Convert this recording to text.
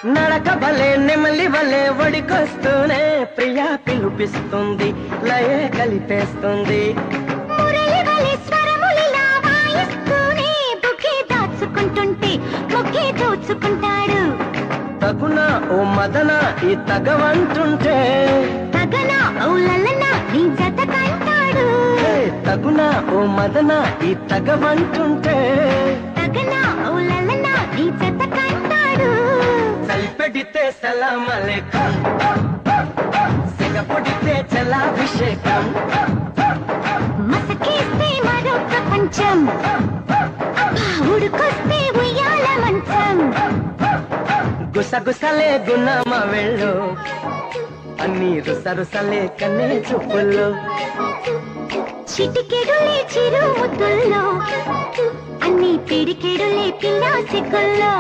నడక భలే నెమలి వలే ఒడికొస్తూనే ప్రియా పిలుపిస్తుంది, లయే కలిపేస్తుంది. మురళి వలె స్వరములిలా వాయిస్తూనే బుకే దాచుకుంటుంటే ముకే దోచుకుంటాడు. తగునా ఓ మదన ఈ తగవంటుంటే, తగనా ఓ లలనా నీ జత కంటాడు. తగునా ఓ మదన ఈ తగవంటుంటే, తగనా ఓ లలనా నీ జత కంటాడు. సల్పెడితే సలాం అలైకుం, సిగపొడితే జలాభిషేకం, మసకేస్తే మరో ప్రపంచం, ఉడుకొస్తే ఉయ్యాల మంచం. గుసగుసలే గుణమ వెళ్ళు, అన్ని రుసరుసలే కన్నే చూపుల్లో, చిటికెడులే చిరు ముద్దుల్లో, అన్ని పిడికెడులే పిల్ల సిగ్గుల్లో.